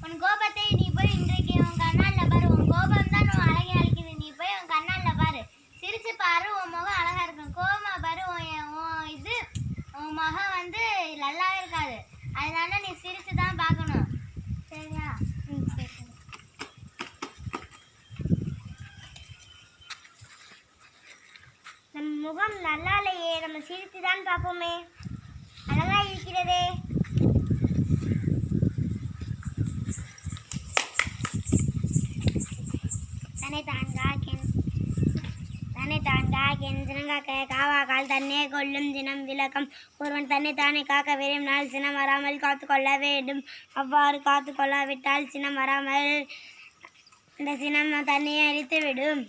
உன் கோபத்தை நீ போய் இன்றைக்கு உன் கண்ணால் பாரு. உன் கோபம் தான் உன் அழகை அழிக்குது. நீ போய் உன் கண்ணால் பாரு. சிரிச்சு பாரு, உன் முகம் அழகா இருக்கும். கோபமா பாரு, உன் முகம் வந்து நல்லாவே இருக்காது. அதனால நீ சிரிச்சு தான் பார்க்கணும். சரியா? சரி. நம் முகம் நல்லா இல்லையே, நம்ம சிரித்து தான் பார்ப்போமே. அழகா இருக்கிறதே. காவாக்கால் தன்னை கொள்ளும் தினம் விளக்கம். ஒருவன் தன்னை தானே காக்க விரும்பினால் சினம் வராமல் காத்து கொள்ள வேண்டும். அவ்வாறு காத்து கொள்ளாவிட்டால் சினம் வராமல் இந்த சினம் தன்னையே அழித்து விடும்.